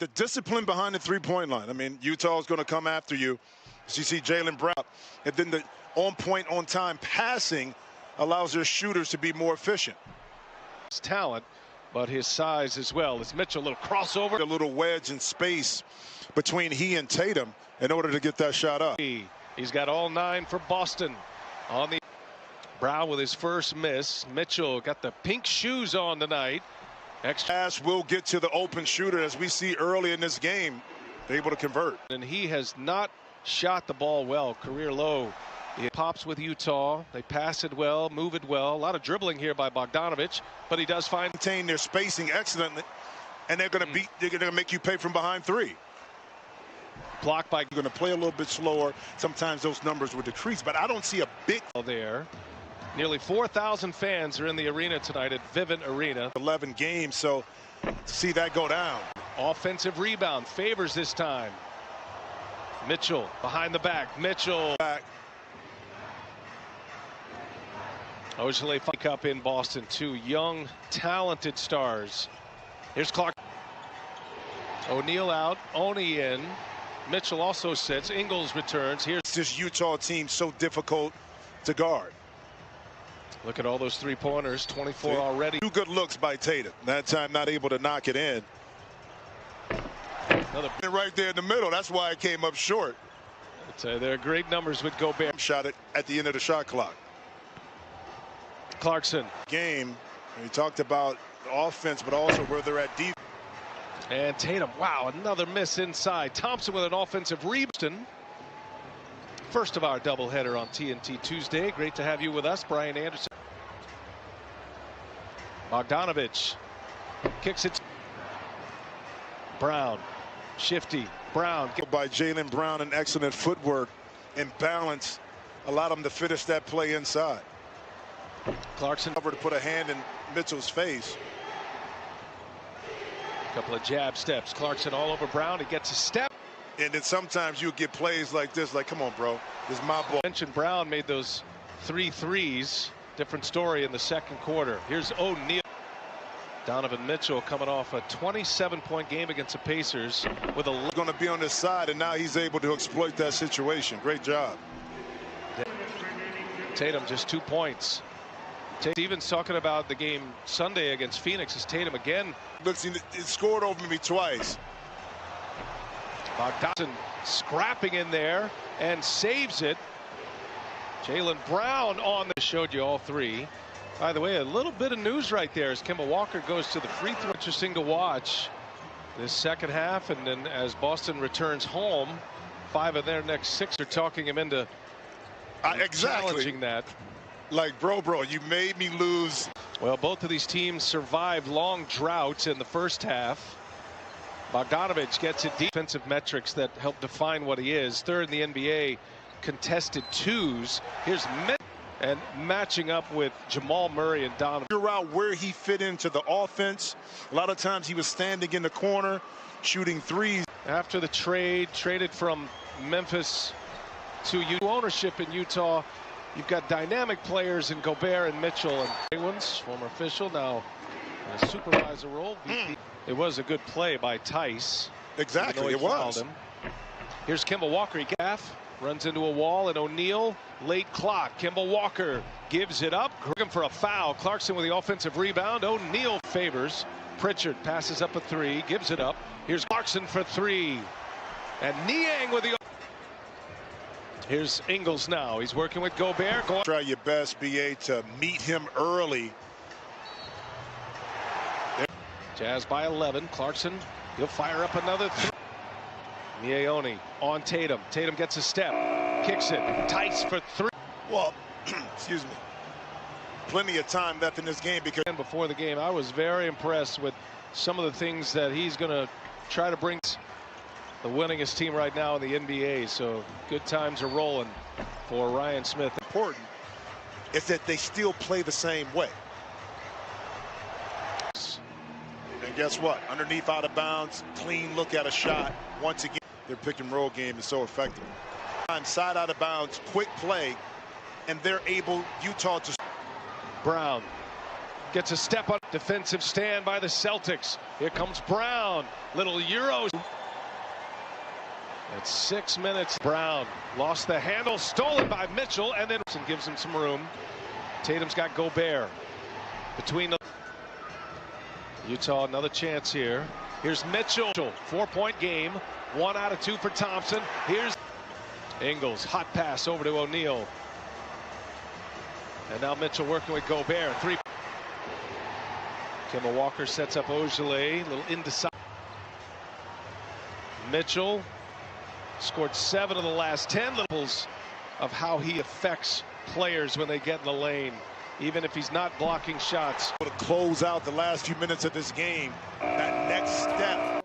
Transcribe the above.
The discipline behind the three-point line. I mean, Utah's going to come after you. As you see Jaylen Brown, and then the on-point, on-time passing allows their shooters to be more efficient. His talent, but his size as well. As Mitchell, a little crossover. A little wedge in space between he and Tatum in order to get that shot up. He's got all 9 for Boston. On the Brown with his first miss. Mitchell got the pink shoes on tonight. Extra pass will get to the open shooter, as we see early in this game. They're able to convert. And he has not shot the ball well. Career low. He pops with Utah. They pass it well, move it well. A lot of dribbling here by Bogdanovich, but he does maintain their spacing excellently, and they're going to beat. They're going to make you pay from behind 3. Blocked by. You're going to play a little bit slower. Sometimes those numbers will decrease, but I don't see a big there. Nearly 4,000 fans are in the arena tonight at Vivint Arena. 11 games, so to see that go down. Offensive rebound favors this time. Mitchell behind the back. Mitchell back. Ojale Cup in Boston. 2 young, talented stars. Here's Clark. O'Neal out. Oni in. Mitchell also sits. Ingles returns. Here's this Utah team so difficult to guard. Look at all those 3-pointers. 24 already. 2 good looks by Tatum. That time not able to knock it in. Another right there in the middle. That's why it came up short. There are great numbers with Gobert. Shot it at the end of the shot clock. Clarkson. Game. We talked about the offense, but also where they're at deep. And Tatum. Wow, another miss inside. Thompson with an offensive rebound. First of our doubleheader on TNT Tuesday. Great to have you with us, Brian Anderson. Bogdanovich kicks it. Brown, shifty. Brown by Jaylen Brown, and excellent footwork and balance allowed him to finish that play inside. Clarkson over to put a hand in Mitchell's face. A couple of jab steps. Clarkson all over Brown. He gets a step. And then sometimes you get plays like this, like, come on, bro, this is my ball. Mentioned Brown made those 3 threes. Different story in the second quarter. Here's O'Neal. Donovan Mitchell coming off a 27-point game against the Pacers with a going to be on his side, and now he's able to exploit that situation. Great job. Tatum just 2 points. Stevens talking about the game Sunday against Phoenix. Is Tatum again? Looks, he scored over me twice. Bogdanovich scrapping in there and saves it. Jaylen Brown on the showed you all 3. By the way, a little bit of news right there as Kemba Walker goes to the free throw. Interesting to watch this second half, and then as Boston returns home, 5 of their next 6 are talking him into challenging that. Like, bro, you made me lose. Well, both of these teams survived long droughts in the first half. Bogdanovich gets it. Defensive metrics that help define what he is. 3rd in the NBA contested 2s. Here's and matching up with Jamal Murray and Donovan. Figure out where he fit into the offense. A lot of times he was standing in the corner, shooting 3s. After the traded from Memphis to ownership in Utah, you've got dynamic players in Gobert and Mitchell, and Penguins, former official, now in a supervisor role. It was a good play by Tice. Exactly, it was. Here's Kemba Walker. He runs into a wall, and O'Neal, late clock. Kemba Walker gives it up. Looking for a foul. Clarkson with the offensive rebound. O'Neal favors. Pritchard passes up a 3, gives it up. Here's Clarkson for 3. And Niang with the... Here's Ingles now. He's working with Gobert. Try your best, BA, to meet him early. Jazz by 11. Clarkson, he'll fire up another 3. Niang on Tatum. Tatum gets a step. Kicks it. Tice for 3. Well, excuse me. Plenty of time left in this game because... Before the game, I was very impressed with some of the things that he's going to try to bring the winningest team right now in the NBA. So good times are rolling for Ryan Smith. Important is that they still play the same way. And guess what? Underneath, out of bounds, clean look at a shot. Once again, their pick and roll game is so effective. Side out of bounds, quick play, and they're able, Utah, to... Brown Gets a step up. Defensive stand by the Celtics. Here comes Brown. Little Euro. At 6 minutes, Brown lost the handle, stolen by Mitchell, and then gives him some room. Tatum's got Gobert between the Utah. Another chance here. Here's Mitchell. 4-point game. 1 out of 2 for Thompson. Here's Ingles. Hot pass over to O'Neal. And now Mitchell working with Gobert. 3. Kemba Walker sets up Ojale. Little indecisive. Mitchell scored 7 of the last 10 levels of how he affects players when they get in the lane, even if he's not blocking shots. To close out the last few minutes of this game, that next step.